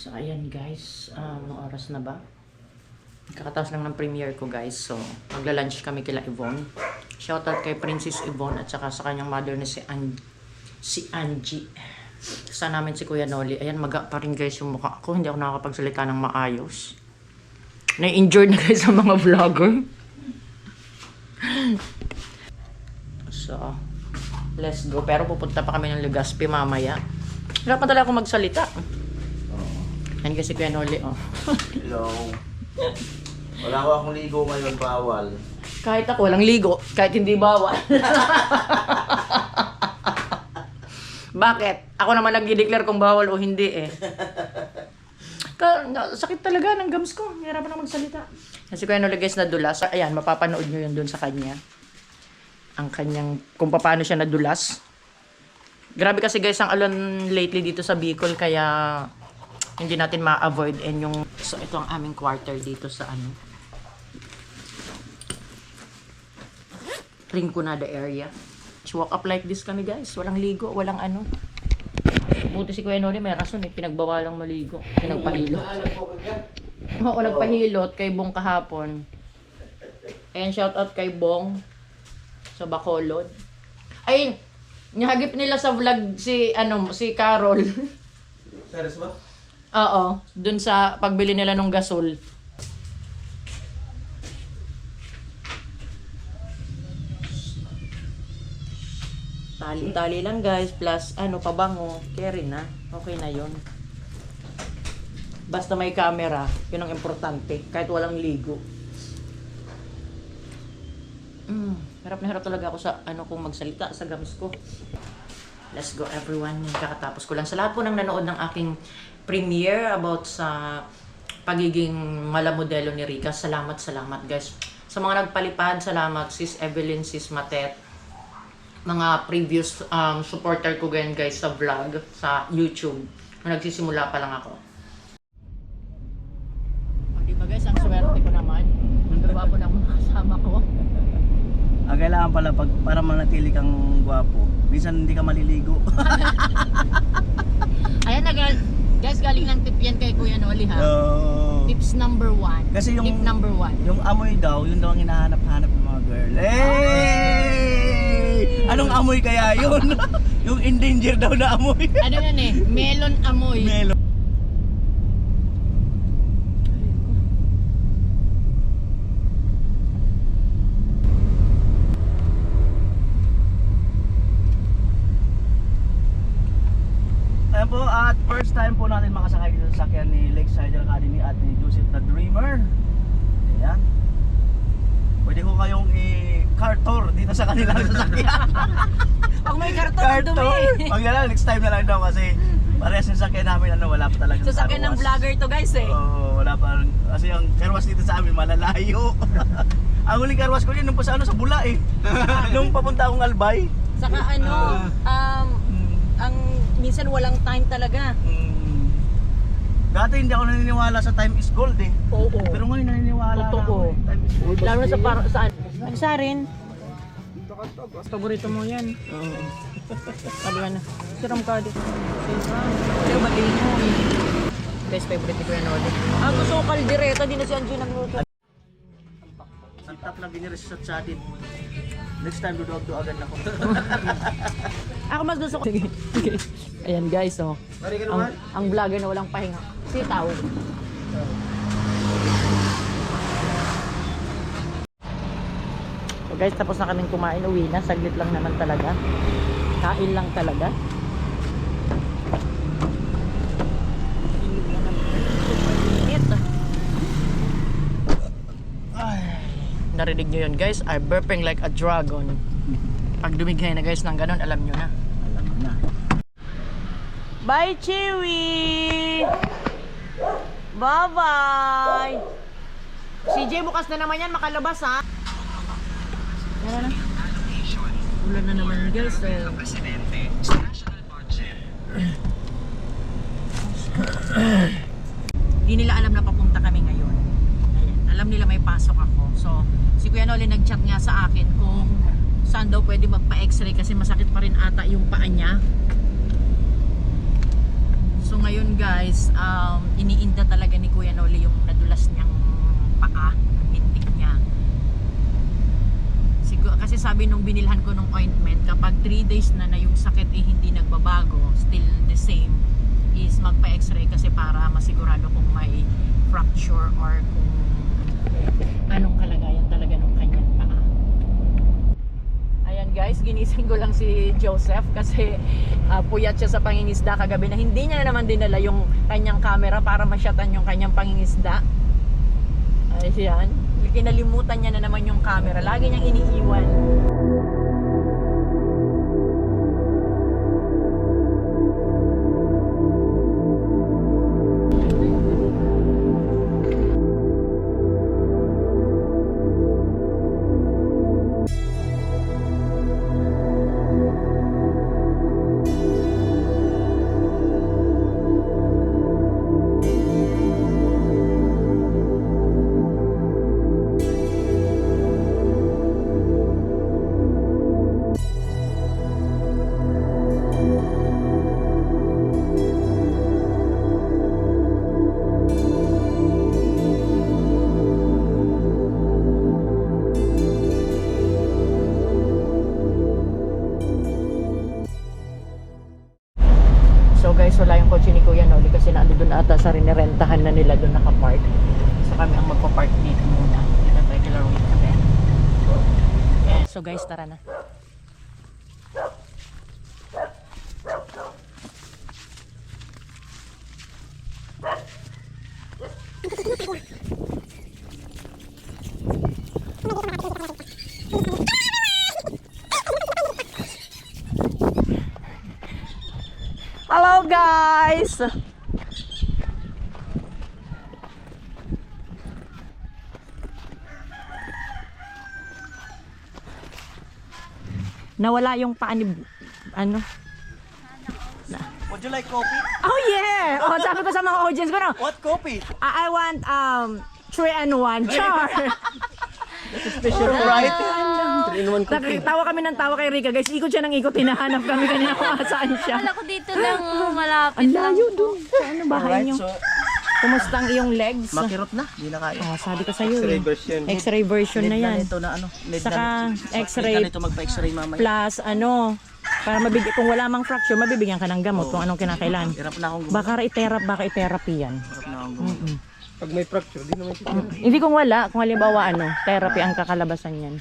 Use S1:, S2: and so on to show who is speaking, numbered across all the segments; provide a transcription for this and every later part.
S1: So, ayan guys. Anong oras na ba? Kakataas lang ng premiere ko guys. So, magla-lunch kami kila Yvonne. Shoutout kay Princess Yvonne at saka sa kanyang mother na si Angie. Sa namin si Kuya Noli. Ayan, maga pa rin guys yung mukha ko. Hindi ako nakakapagsalita ng maayos. Na-injured na guys sa mga vlogger. So, let's go. Pero pupunta pa kami ng Legazpi mamaya. Hirap pa talaga ako magsalita. Yan kasi Kuya Noli, oh.
S2: Hello. Wala ko akong ligo ngayon, bawal.
S1: Kahit ako, walang ligo. Kahit hindi bawal. Bakit? Ako naman nag-declare kung bawal o hindi eh. Sakit talaga ng gums ko. Hirapan na magsalita. Kasi Kuya Noli guys nadulas. Ayan, mapapanood nyo yun dun sa kanya. Ang kanyang, kung paano siya nadulas. Grabe kasi guys ang alon lately dito sa Bicol. Kaya hindi natin ma-avoid and yung... So, ito ang aming quarter dito sa ano. Rinconada area. So, walk up like this kami guys. Walang ligo, walang ano. Buti si Kuya Noli may rason eh. Pinagbawalang maligo. Pinagpahilot. Oo, nagpahilot kay Bong kahapon. Ayan, shout out kay Bong sa Bacolod. Ayun, nihagip nila sa vlog si Carol.
S2: Serious ba?
S1: Oo, dun sa pagbili nila ng gasol. Tali-tali lang guys, plus pabango, carry na. Okay na yun. Basta may camera, yun ang importante, kahit walang ligo. Harap na harap talaga ako sa kung magsalita sa gums ko. Let's go everyone. Kakatapos ko lang. Sa lahat po ng nanood ng aking premiere about sa pagiging malamodelo ni Rica. Salamat guys. Sa mga nagpalipad, salamat Sis Evelyn, Sis Matet. Mga previous supporter ko ganyan guys sa vlog, sa YouTube. Nung nagsisimula pa lang ako. Diba guys, ang swerte ko naman. Nagawa po ng mga kasama ko.
S2: Kailangan pala para manatili kang gwapo. Minsan hindi ka maliligo.
S1: Ayan na guys, galing ng tip yan kay Kuya Noli ha. Tips number 1.
S2: Kasi
S1: tip number 1.
S2: Yung amoy daw, yun daw ang hinahanap-hanap ng mga girl. Hey! Anong amoy kaya yun? Yung endanger daw na amoy.
S1: Ano yan eh? Melon amoy.
S2: Melon. Ayan po, at first time po natin makasakay dito sa sakyan ni Lakeside Academy at ni Joseph the Dreamer. Ayan. Pwede ko kayong i-car tour dito sa kanilang sasakyan.
S1: Pag may karton, dumi.
S2: Pag na lang, next time na lang daw kasi parehas yung sasakyan namin, wala pa talaga sa
S1: sasakyan ng vlogger to guys eh.
S2: Oo, wala pa. Kasi ang carwash dito sa amin, malalayo. Ang huling carwash ko yun, nung pa sa Bula eh. Nung papunta akong Albay.
S1: Saka ang minsan walang time talaga.
S2: Dati hindi ako naniniwala sa time is gold eh.
S1: Oo.
S2: Pero ngayon naniniwala na ako eh. Time is gold.
S1: Lalo na saan? Sa rin. Paborito mo yan.
S2: Oo.
S1: Ano yan? Siram ka dito. Pero malingo eh. Best favorite ko yan ako. Gusto ko kaldereta. Di na si Angie nagluto.
S2: Ang top na biniris sa chatid. Next time duduag-duagan ako.
S1: Ako mas gusto ko. Sige. Ayan guys, oh. Ang vlogger na walang pahinga. Sitaw. So guys, tapos na kaming kumain. Uwi na. Saglit lang naman talaga. Kain lang talaga. Narinig nyo yun guys, I'm burping like a dragon. Pag dumighay na guys ng ganun, alam nyo na.
S2: Alam mo na.
S1: Bye Chewy! Bye bye! CJ bukas na naman yan, makalabas ha. Yan na. Ulan na naman guys. Hindi nila alam na papunta kami ngayon. Ayan, alam nila may pasok ako. So, si Kuya Noli nag-chat nga sa akin kung saan daw pwede magpa-x-ray kasi masakit pa rin ata yung paa niya. So So ngayon guys, iniinda talaga ni Kuya Noli yung nadulas niyang paa, bintik niya. Kasi sabi nung binilhan ko ng ointment, kapag 3 days na yung sakit ay hindi nagbabago, still the same, is magpa-x-ray kasi para masigurado kung may fracture or kung anong kalagayan talaga ng kanyang paa. Ayan guys, ginising ko lang si Joseph kasi puyat siya sa pangingisda kagabi na hindi niya na naman dinala yung kanyang camera para masyatan yung kanyang pangingisda. Ayan, kinalimutan niya na naman yung camera, lagi niyang iniiwan. So guys, wala yung kotse ni Kuya Noli kasi nandun ata sa rinirentahan na nila doon nakapark. So kami ang magpa-park dito muna. Dito tayo kila Roy kami. So guys, tara na. Hello guys! Nawala yung paanib, ano?
S2: Would you like coffee?
S1: Oh yeah! Oh, sabi ko sa mga audience ko na,
S2: What coffee?
S1: I want 3-in-1 char.
S2: Special right? 3-in-1 coffee.
S1: Tawa kami ng tawa kay Rica. Guys, ikot siya ng ikot. Hinahanap kami kanina kung saan siya.
S3: Wala ko dito lang malapit
S1: Ang
S3: lang.
S1: layo dun. Sa ano bahay
S2: Alright,
S1: niyo?
S2: so
S1: Kumusta ang iyong legs?
S2: makirot na, hindi na kaya.
S1: Oh, sabi ko sa iyo.
S4: X-ray version.
S1: X-ray version na
S2: Need
S1: yan.
S2: nito na ano. Need
S1: Saka
S2: na
S1: x-ray
S2: nito magpa-x-ray mamaya.
S1: plus ano, para mabigyan, kung wala mang fracture, mabibigyan ka ng gamot kung anong kinakailan.
S2: Hirap na akong gumawa.
S1: Baka i-therapy yan.
S2: Hirap na akong gumawa.
S4: Pag may fracture, di naman siya.
S1: Hindi kung wala, kung halimbawa ano, therapy ang kakalabasan yan.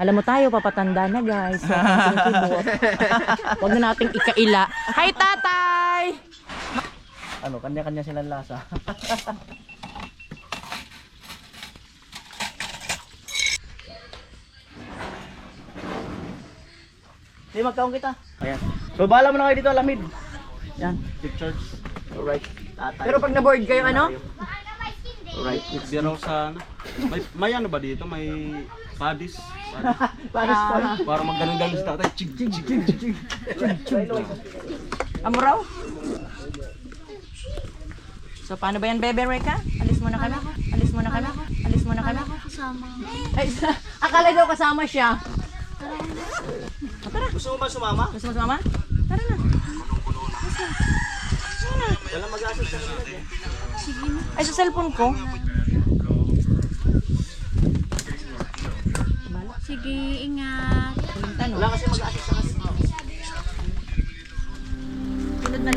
S1: Alam mo tayo, papatanda na guys. Huwag na nating ikaila. Hi tatay!
S2: Ano, kanya-kanya silang lasa. Hindi, magkaon kita. Ayan. So, bahala mo na kayo dito, lamid. Yan, pictures. Alright. Tatay.
S1: Pero pag na-board kayo, ano?
S2: Alright.
S4: Biro sa ano. May ano ba dito? May padis.
S2: Paris pa.
S4: Para magganong-ganon sa tatay. Chig, chig, chig, chig, chig.
S1: Amo raw? So, paano ba yan, Bebe Reka? Alis muna kami. Alis muna kami. Alis muna kami.
S3: Wala ko kasama.
S1: Ay, akala daw kasama siya.
S2: Gusto mo ba sumama?
S1: Gusto mo sumama? Tara na.
S2: Wala mag-assist sa kanila dyan.
S1: Ay, sa cellphone ko.
S3: Sige, ingat.
S1: Tanong.
S2: Wala kasi mag-assist sa kanila.
S1: Sunod na.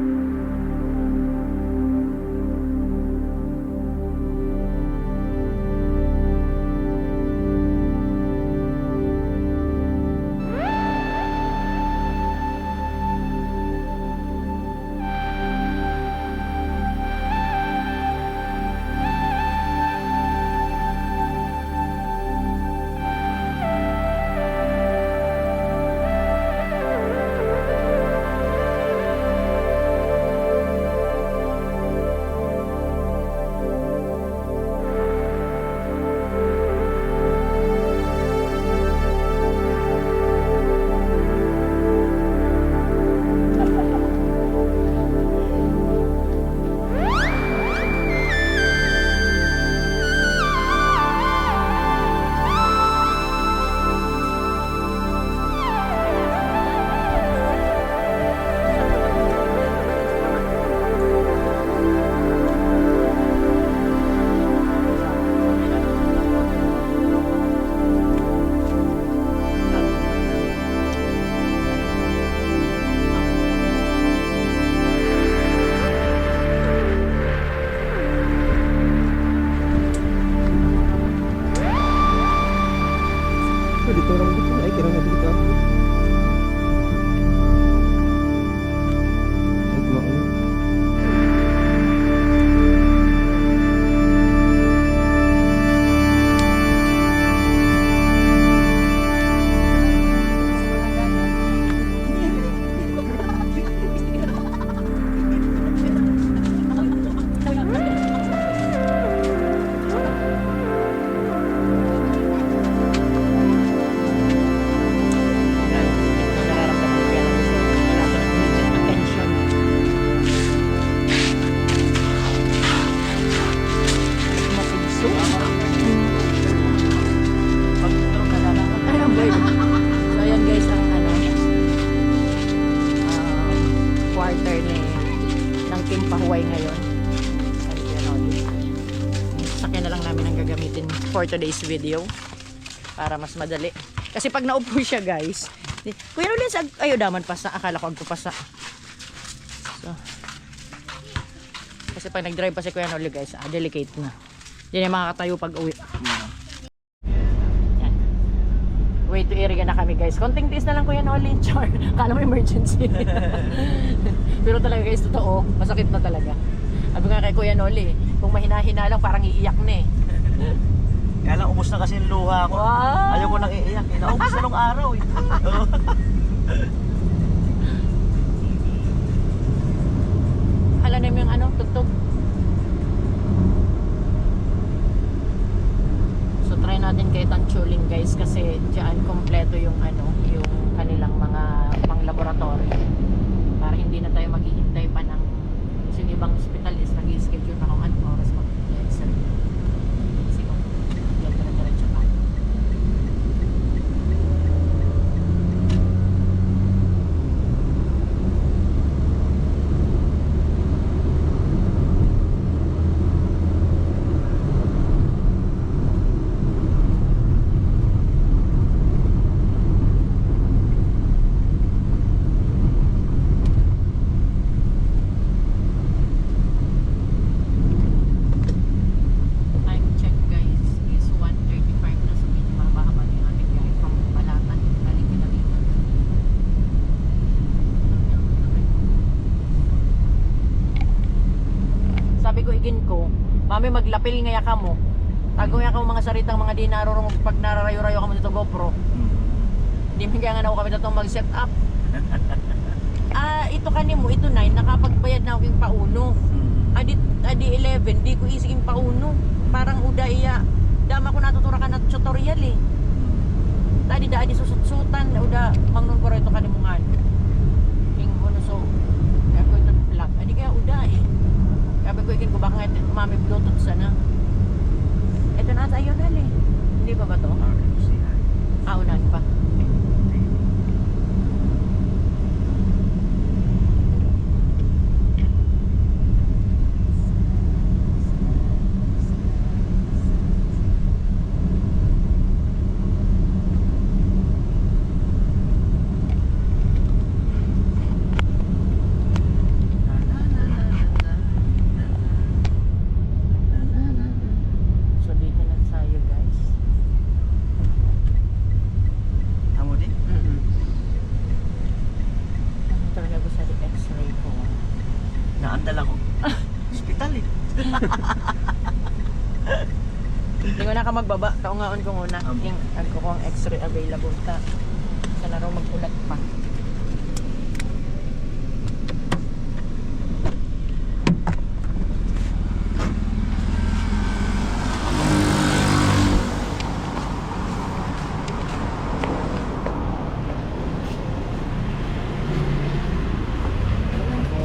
S1: nakahuway ngayon. Sakyan na lang namin ang gagamitin for today's video para mas madali. Kasi pag naupo siya guys, Kuya Nolins, ayaw daman pasa. Akala ko agpapasa. So, kasi pag nag-drive pa si Kuya Nolins guys, delicate na. Hindi na makakatayo pag uwi. Yan. Way to area na kami guys. Konting tiis na lang Kuya Nolins. Char. Kala mo emergency. Pero talaga guys, totoo. Masakit na talaga. Sabi nga kay Kuya Noli, kung mahina-hina lang parang iiyak na eh.
S2: Kaya lang, ubos na kasi yung luha ko.
S1: Wow!
S2: Ayaw ko nang iiyak. Naubos na nung araw eh. Oo.
S1: Hala na yung ano, tugtog. So try natin kay Tanchuling guys kasi diyan kompleto yung ano, yung kanilang mga pang laboratory. Para hindi na tayo maghihintay pa ng yung ibang hospital is nag-i-schedule pa kung anong oras mag-exam. Kasi kung diretso pa. Time check guys is 1:35 na, so medyo mahaba yung ating biyahe from Balatan balik na dito. Sabi ko igin ko, mami maglapil ngaya ka mo. Tago nga ka mo mga saritang mga di narurong pag nararayo-rayo ka mo dito GoPro. Hindi mo kaya nga na ako kami itong mag-set up. Ito kanimo, ito 9, nakapagbayad na ako yung pauno. Adi 11, di ko isiging pauno. Parang uda iya. Dama ko natutura ka na tutorial eh. Tadi adi susut-sutan, uda mangnon ko rito kanimungan. King ano so, kaya ko ito vlog. Adi kaya uda eh. Sabi ko ikin ko baka nga mami bluetooth sana. Ito na tayo dali. Hindi pa ba to? Unan pa. So dito na tayo guys.
S2: Amo di?
S1: Ano talaga gusto sa x-ray ko?
S2: Naandal ako. Hospital eh.
S1: Hindi ko na ka magbaba. Kaungaon ko muna. Yung agko ko ang x-ray available ta. Sana raw magulat pa.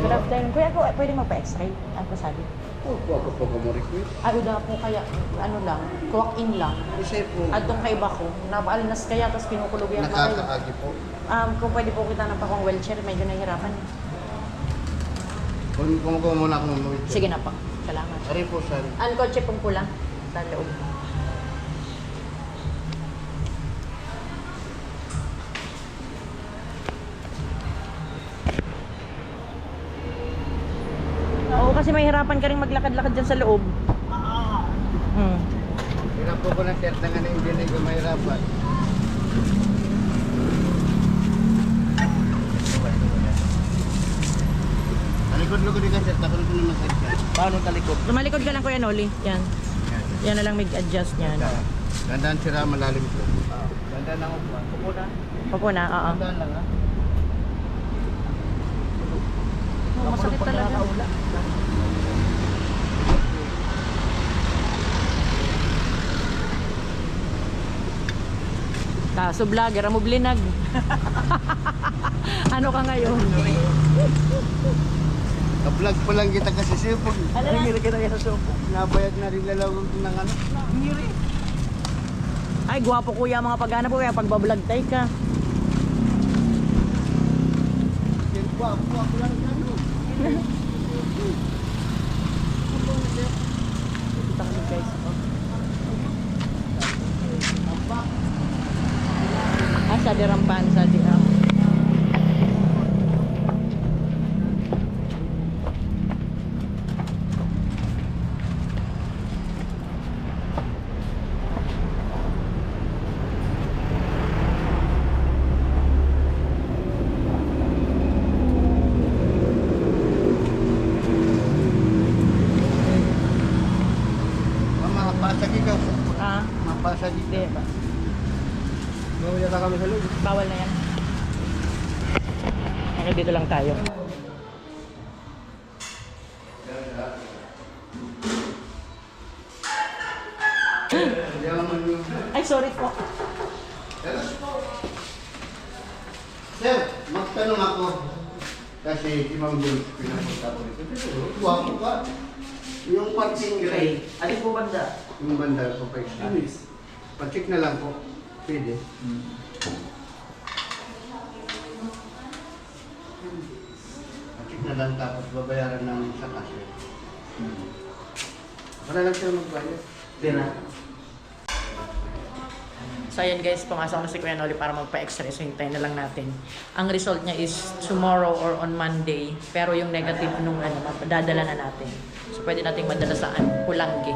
S1: Good afternoon. Kuya, ako pwede magpa-x-ray? Ano ko sabi?
S5: Opo, ako po request.
S1: Uda po kaya, ano lang, walk-in lang.
S5: Kasi po,
S1: Atong kay Bako, nabaalnas kaya, tapos kinukulog yan pa kayo.
S5: nakakaagi po.
S1: Kung pwede po kita ng pakong wheelchair, medyo nahihirapan.
S5: Kung muna akong umuwi.
S1: Sige na po. Salamat.
S5: Sorry po, sorry.
S1: Ang kotse pong pula. Sa loob. Oo, kasi mahirapan ka rin maglakad-lakad dyan sa loob.
S5: Hirap po ko ng shirt na nga na hindi ko mahirapan. Talikod-lugod din ka shirt, ako rin ko naman shirt.
S2: Paano talikod?
S1: Lumalikod ka lang Kuya Noli. Yan. Yan na lang mag-adjust niyan.
S5: Gandaan sira, malalim po.
S2: Ganda na ako. Pupo na.
S1: Opo na, oo.
S2: Gandaan lang ha.
S1: Masakit talaga. Kaso vlogger, mo blinag. Ano ka ngayon?
S5: Ka-vlog pa lang kita kasi sipag.
S1: Ano na?
S2: Ngiri kita sa supo.
S5: Nabayad na rin lalawag ng ano.
S2: Ngiri.
S1: Ay, gwapo kuya mga paghanap ko kaya pagbablog tayo ka.
S5: Yan po, ako lang ano. sa
S1: Hindi
S5: gitna.
S1: ba?
S5: Bawal yata kami sa loob.
S1: Bawal na yan. Okay, dito lang tayo.
S5: Hindi naman yung...
S1: Ay, sorry po.
S5: Sir, magtanong ako. Kasi si Ma'am Jules pinapunta ko rito. Pero, guwapo ka. Yung parking gray.
S2: Alin po banda?
S5: Yung banda ko pa excuse. Pa-check na lang po. Pwede. Pa-check na lang tapos babayaran namin sa cashier. Para lang siya magbayad.
S2: Tira.
S1: So ayan guys, pumasok na si Kuya Noli para magpa-x-ray. So hintayin na lang natin. Ang result niya is tomorrow or on Monday. Pero yung negative nung dadala na natin. So pwede nating madala saan? Pulangi.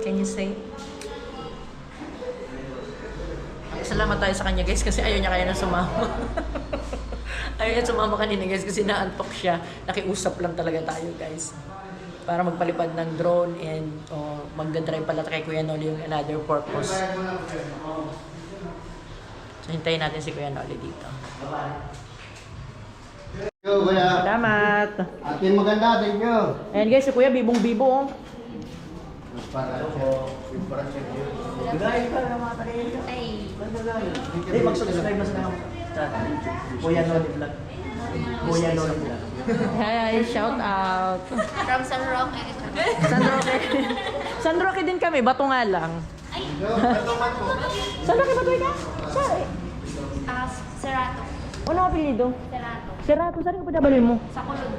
S1: Can you say? Salamat tayo sa kanya guys kasi ayaw niya kaya na sumama. Ayaw niya sumama kanina guys kasi naantok siya. Nakiusap lang talaga tayo guys. Para magpalipad ng drone and magdadrive pala kay Kuya Noli yung another purpose. So hintayin natin si Kuya Noli dito.
S5: Yo, kuya.
S1: Salamat!
S5: Atin maganda, thank you.
S1: Ayan guys, si Kuya bibong-bibo.
S5: Para siya. Para siya.
S2: Gagay ka na mga taga-area.
S3: Ay.
S2: Hindi, mag-subscribe na sa Kuya Noli Vlog. Kuya Noli Vlog.
S1: Hi, shout out!
S3: From San Roque.
S1: San Roque. San Roque din kami, bato nga lang. San Roque ba ka?
S3: Serato.
S1: Ano apelido?
S3: Serato.
S1: Serato, saan ka padabaloy mo?
S3: Sa Kulod.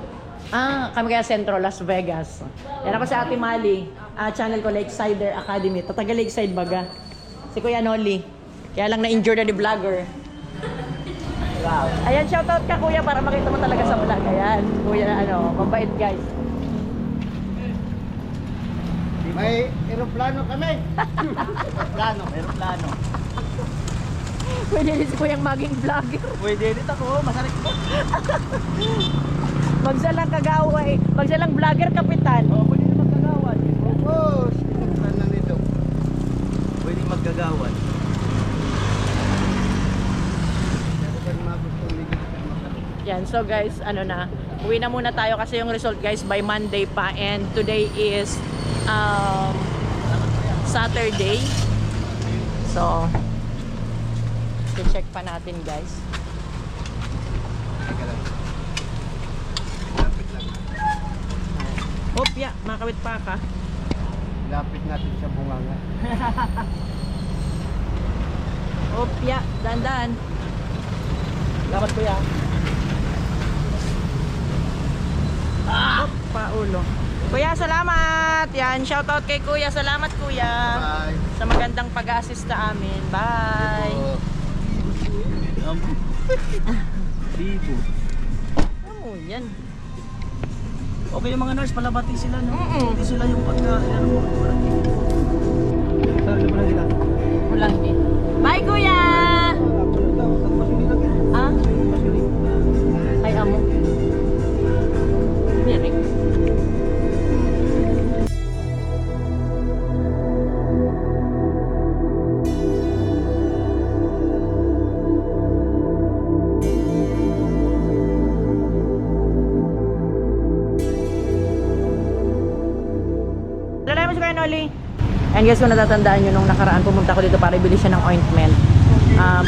S1: Kami kaya Centro, Las Vegas. Yan ako si Ate Mali. Channel ko, Lakesider Academy. Tataga Lakeside baga. Si Kuya Noli. Kaya lang na-injure na ni vlogger. Wow. Ayan, shoutout ka Kuya para makita mo talaga sa vlog. Ayan, Kuya na mabait guys.
S5: May aeroplano kami.
S2: Aeroplano.
S1: Pwede rin si Kuyang maging vlogger.
S2: Pwede rin ako, masarik ko.
S1: Magsalang kagaway. Magsalang vlogger kapitan.
S2: Pwede rin magkagawan.
S5: Oh, ano nito?
S2: Pwede maggagawan.
S1: Yan, so guys, uwi na muna tayo kasi yung result guys by Monday pa and today is Saturday. So, i-check pa natin guys. Opya, makawit pa ka.
S5: Lapit natin sa bunganga.
S1: Opya, dandan.
S2: Salamat Kuya.
S1: Paulo. Kuya, salamat. Yan, shoutout kay Kuya. Salamat Kuya.
S5: Bye.
S1: Sa magandang pag-assist sa amin. Bye.
S2: Bibo.
S1: Oh, yan.
S2: Okay yung mga nurse, palabati sila no? Hindi sila yung Sorry mo na kita.
S1: Kulang din. Bye Kuya. Ah? Ay, amo. Mirik. Lalay mo si Kuya Noli. And guys, kung natatandaan nyo, nung nakaraan pumunta ko dito para ibili siya ng ointment.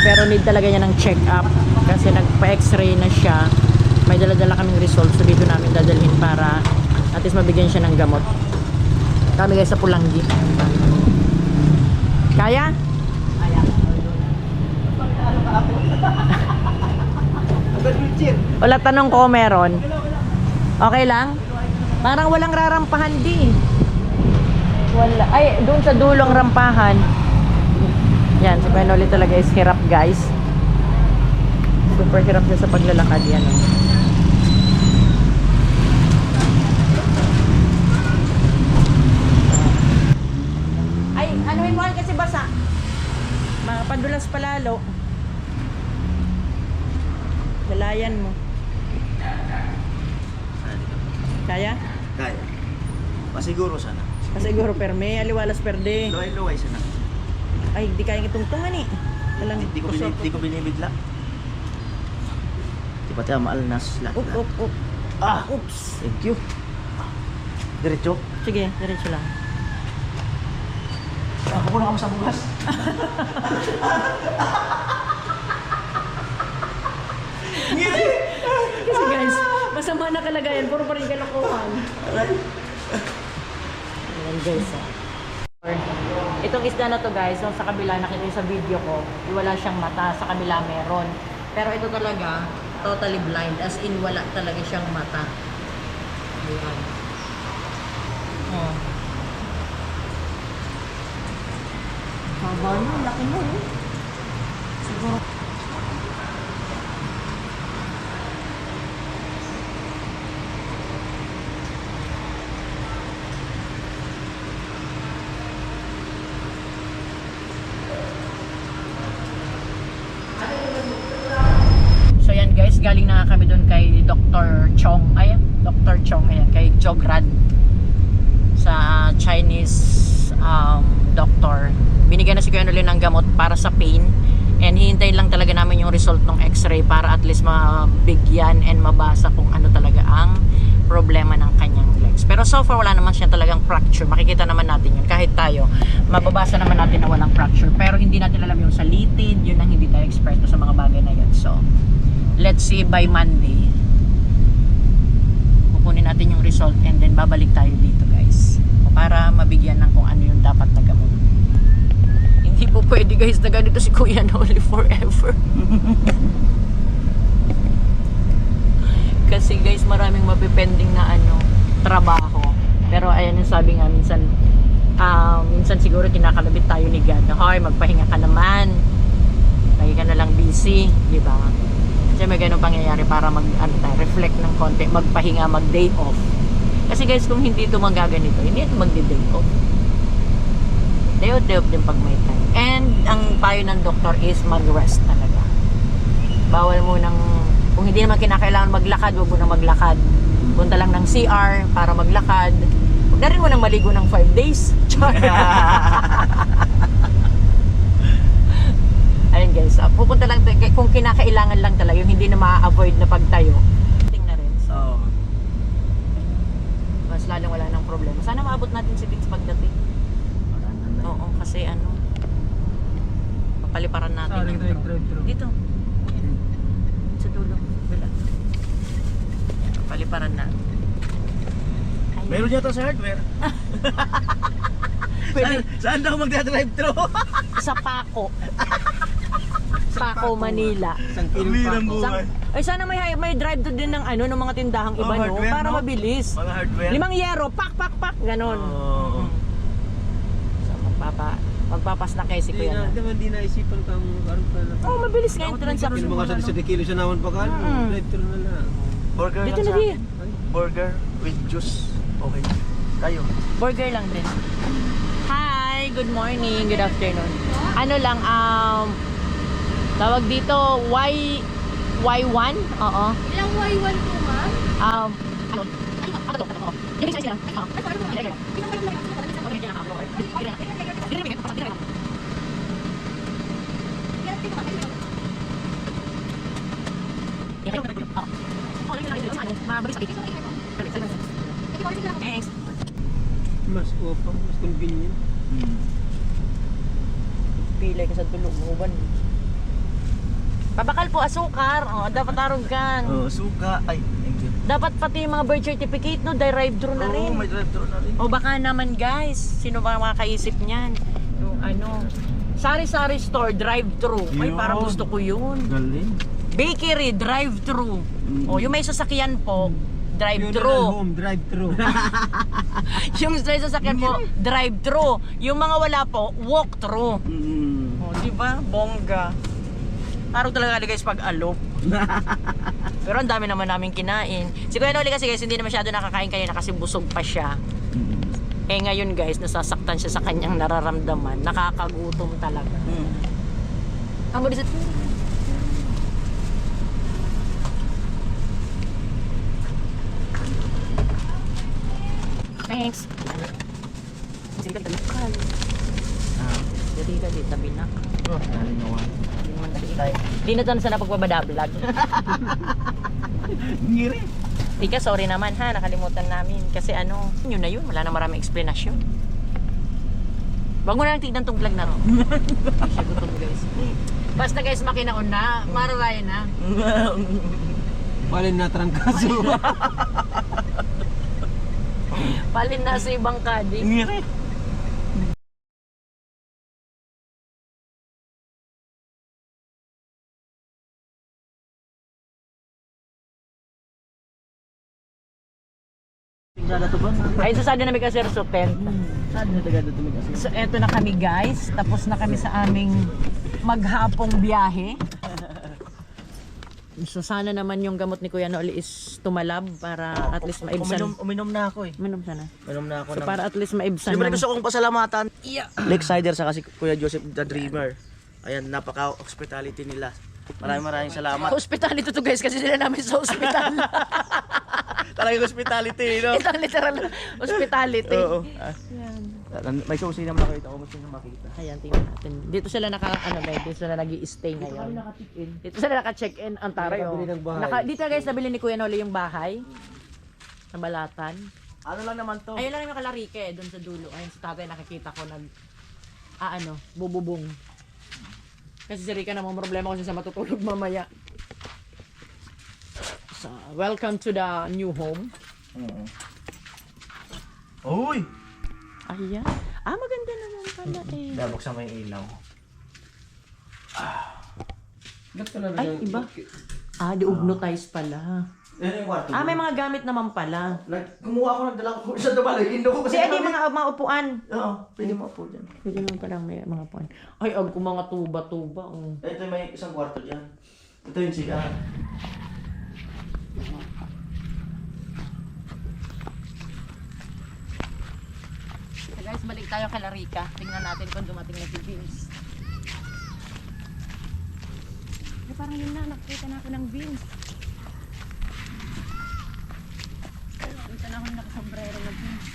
S1: Pero need talaga niya ng check-up kasi nagpa-x-ray na siya. May dala-dala kaming result, so dito namin dadalhin para at least mabigyan siya ng gamot. Kami guys sa Pulangi. Kaya?
S2: Kaya.
S1: Wala, tanong ko meron. Okay lang? Parang walang rarampahan din. Wala. Ay, doon sa dulong rampahan. Yan, si Kuya Noli talaga is hirap guys. Super hirap niya sa paglalakad yan. Oh. Ay, anuin mo kasi basa. Mapadulas palalo. Dalayan mo. Kaya?
S2: Kaya. Pasiguro sana.
S1: Siguro perme, aliwalas perde.
S2: Luway-luway sana.
S1: Ay, di kayang itungtungan eh. Alang,
S2: Di ko binibidla. Di pati maalnas lahat.
S1: Up.
S2: Ah!
S1: Oops.
S2: Thank you. Diretso.
S1: Sige, diretso lang.
S2: Ako na kami sa bugas.
S1: Kasi guys, masama na kalagayan. Puro pa rin kalokohan. Ayan guys. Itong isda na to guys, yung sa kabila nakita yung sa video ko, wala siyang mata, sa kabila meron. Pero ito talaga, totally blind. As in, wala talaga siyang mata. Ayan. Oh. Haba na, laki mo eh. Siguro. So yan guys, galing na kami doon kay Dr. Chong. Ayan, Dr. Chong, ayan, kay Jograd. Sa Chinese doctor. Binigyan na si Kuya Nolin ng gamot para sa pain. And hihintayin lang talaga namin yung result ng x-ray para at least mabigyan and mabasa kung ano talaga ang problema ng kanyang legs. Pero so far wala naman siya talagang fracture. Makikita naman natin yun. Kahit tayo, mababasa naman natin na walang fracture. Pero hindi natin alam yung sa litid. Yun ang hindi tayo eksperto sa mga bagay na yan. So, let's see by Monday. Kukunin natin yung result and then babalik tayo dito guys. Para mabigyan ng kung ano yung dapat na gamot. Hindi po pwede guys na ganito si Kuya Noli forever. Kasi guys maraming mapipending na trabaho. Pero ayan yung sabi nga minsan siguro kinakalabit tayo ni God. Hoy, magpahinga ka naman. Lagi ka na lang busy, di ba? Kasi may ganun pangyayari para reflect ng konti, magpahinga, mag-day off. Kasi guys, kung hindi ito magaganito, hindi ito magdi-day off. Day off din pag may time. And ang payo ng doktor is mag-rest talaga. Bawal mo kung hindi naman kinakailangan maglakad, huwag mo na maglakad. Punta lang ng CR para maglakad. Huwag na rin mo nang maligo ng 5 days. Ayun guys, pupunta lang kung kinakailangan lang talaga, yung hindi na ma-avoid na pagtayo. Tingnan rin. So, mas lalong wala nang problema. Sana maabot natin si Vince pagdating. Oo, kasi papaliparan natin dito. Sa dulo. Wala. Papaliparan natin. Ayun.
S2: Meron yata sa hardware.
S1: Pwede.
S2: Saan daw magdadrive-thru?
S1: Sa Paco. Paco, Manila.
S2: Ang buhay.
S1: Ay sana may drive-thru din ng ng mga tindahang iba
S2: hardware,
S1: para
S2: no?
S1: mabilis.
S2: Mga hardware.
S1: 5 yero, pak, ganon.
S2: Oo.
S1: So magpapas na kayo si Kuya na.
S4: Hindi na isipan kang karon pa na.
S1: Oh, mabilis nga yung transaction.
S4: Mga sa kilo siya naman pa kan. Drive-thru na lang.
S2: Burger
S1: Dito
S2: lang
S1: na
S2: sa
S1: di.
S2: akin. Burger with juice. Okay. Tayo.
S1: Burger lang din. Hi, good morning, good afternoon. Ano lang, tawag dito, Y1? Oo.
S3: Ilang Y1 po, ma'am?
S4: Mas opang, mas convenient.
S1: Pilay ka sa tulog, uban. Babakal po asukar. Dapat arog kan.
S2: Suka. Ay, thank you.
S1: Dapat pati yung mga birth certificate, no? Drive-thru na rin.
S2: May drive-thru na rin.
S1: O baka naman guys, sino ba makakaisip niyan? Yung sari-sari store, drive-thru. Ay,
S2: Yun.
S1: parang gusto ko yun.
S2: Galing.
S1: Bakery, drive-thru. O, yung may sasakyan po, drive-thru.
S4: Home, drive-thru.
S1: Yung may sasakyan po, drive-thru. Yung mga wala po, walk-thru. O, di ba? Bongga. Araw talaga guys pag alop. Pero ang dami naman namin kinain. Si Kuya Noli kasi guys, hindi na masyado nakakain kanina kasi busog pa siya. Eh ngayon guys, nasasaktan siya sa kanyang nararamdaman. Nakakagutom talaga. Ang mabilis. Thanks. Sige ka lokal. Diri ka dito binak.
S2: Oh, nalingawan.
S1: Di na dyan sa napagbabablog.
S2: Ngiri.
S1: Tika, sorry naman ha, nakalimutan namin. Kasi ano, yun na yun, wala na maraming explanation. Wag mo na lang tignan tong vlog na to. Siya gutom guys. Basta guys, makinaon na, mararayan na.
S4: Palin na trangkaso.
S1: Palin na sa ibang kading.
S2: Ngiri. Sada to ba?
S1: Ay, sa na namin kasi resuten.
S2: Sada na taga dito kasi.
S1: So, eto na kami guys. Tapos na kami sa aming maghapong biyahe. So, sana naman yung gamot ni Kuya Noli is tumalab para at least maibsan.
S2: Uminom na ako eh.
S1: Uminom sana.
S2: Uminom na ako
S1: So, para at least maibsan.
S2: Siyempre
S1: ng-
S2: gusto kong pasalamatan. Lakesider sa kasi Kuya Joseph the Dreamer. Ayan, napaka-hospitality nila. Maraming salamat.
S1: Hospitality to guys kasi sila namin sa hospital.
S2: Talagang hospitality, no?
S1: Itang literal hospitality.
S2: Oo.
S1: Yan.
S2: May susi naman ako ito. Kung gusto nyo makita.
S1: Ayan, tingnan natin. Dito sila dito sila nag-i-stay ngayon. Dito sila naka-check-in. Ang taray, oh.
S2: Nakabili ng bahay.
S1: Dito guys, nabili ni Kuya Noli yung bahay. Sa Balatan.
S2: Ano lang naman to?
S1: Ayun lang yung kalarike, doon sa dulo. Ayun sa tatay, nakikita ko bububong. Kasi si Rika namang problema kasi sa matutulog mamaya. So, welcome to the new home.
S2: Uy!
S1: Ayan. Maganda naman pala eh.
S2: Dabok sa may ilaw.
S1: Ay, iba. Diugnotize pala.
S2: Yan yung kwarto.
S1: May mga gamit naman pala.
S2: Kumuha ako ng dalang ko sa Dubai. Indo ko kasi.
S1: Kasi mga upuan.
S2: Oo, pwede mo po dyan.
S1: Pwede naman palang may mga upuan. Ay, kung mga tuba-tuba. Oh.
S2: Ito may isang kwarto dyan. Ito yung sika.
S1: So guys, balik tayo kay Larika. Tingnan natin kung dumating na si Vince. Ay, parang yun na. Nakita na ako ng Vince. Nakita na ako ng nakasombrero na Vince.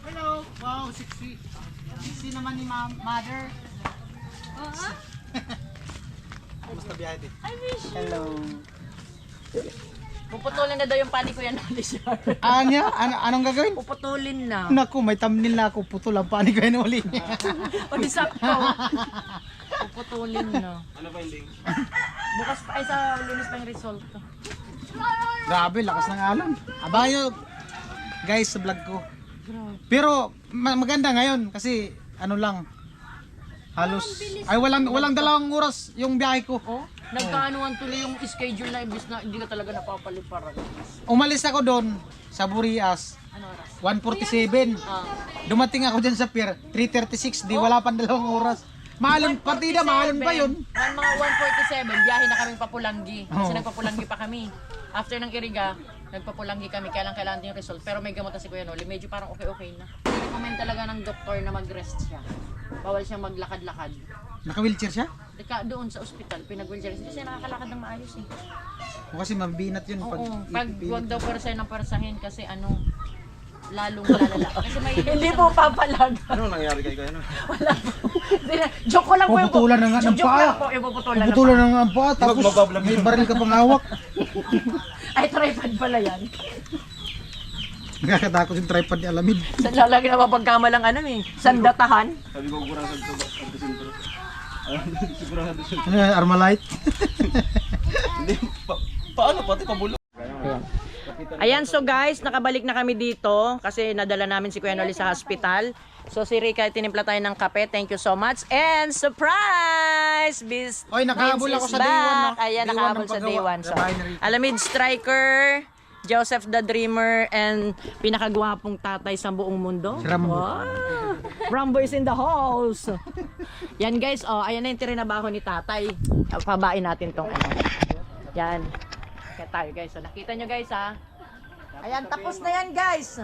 S6: Hello! Wow, sexy. Sexy naman ni mother. Basta biyahe din.
S2: Hello.
S1: Puputulin na daw yung pani ko yan Noli, sir.
S6: Anya? Anong gagawin?
S1: Puputulin na.
S6: Naku, may thumbnail na ako. Putol ang panig ko yun uli.
S1: O di sakto. Puputulin na.
S4: Ano ba yung link?
S1: Bukas pa ay sa Lunes pa yung result ko.
S6: Grabe, lakas ng alon. Abangan nyo, guys, sa vlog ko. Pero maganda ngayon kasi ano lang, halos, ay walang dalawang oras yung biyahe ko.
S1: Oh, nagkaanuan tuloy yung schedule na imbis na hindi ka talaga napapaliparan.
S6: Umalis ako doon sa Burias,
S1: Ano oras?
S6: 1:47. Dumating ako dyan sa pier, 3:36, di wala pang dalawang oras. Mahalon, partida, mahalon pa yun.
S1: Mga 1:47, biyahe na kaming papulanggi. Kasi
S6: Oo.
S1: nagpapulanggi pa kami. After ng Iriga, nagpapulanggi kami. Kaya lang kailangan din yung result. Pero may gamot na si Kuya Noli. Medyo parang okay na. Recommend talaga ng doktor na mag-rest siya. Bawal siyang maglakad-lakad.
S6: Naka-wheelchair siya?
S1: Doon sa ospital, pinag-wheelchair. Hindi siya nakakalakad ng maayos eh.
S6: O kasi mabinat yun pag
S1: Oo, pag wag daw persa ng persahin kasi lalong lalala. Kasi may hindi po papalag.
S4: Ano nangyari kay Kuya?
S1: Wala po. Hindi na. Joke ko lang po.
S6: Puputulan na nga ng
S1: Joke
S6: paa.
S1: lang po. Ipuputulan na
S6: Puputulan ng ang paa, tapos
S4: Magbablog
S6: may baril ka pang hawak.
S1: Ay, tripod pala yan.
S6: Nakakatakot yung tripod ni Alamid.
S1: Sa lagi na mapagkamalang sandatahan.
S4: Sabi ko kurang sa sentro. Siguro sa sentro.
S6: Armalite.
S4: Hindi, paano pati pabulok?
S1: Ayan, so guys, nakabalik na kami dito kasi nadala namin si Kuya Noli sa hospital. So si Rika, tinimpla tayo ng kape. Thank you so much. And surprise! guys,
S6: Oy, nakahabol
S1: Vince
S6: ako
S1: is
S6: sa day one,
S1: back.
S6: no?
S1: Ayan,
S6: Day one
S1: nakahabol
S6: ng
S1: sa day
S6: paggawa.
S1: 1. So,
S6: Sa bahay ni Rico.
S1: Alamid Striker, Joseph the Dreamer, and pinakagwapong tatay sa buong mundo.
S6: Si Rambo.
S1: Wow. Rambo is in the house. Yan guys, oh, ayan na yung tinabaho ni tatay. Pabain natin tong ano. Yan. Kaya tayo guys. So nakita nyo guys ha. Ayan, tapos na yan guys.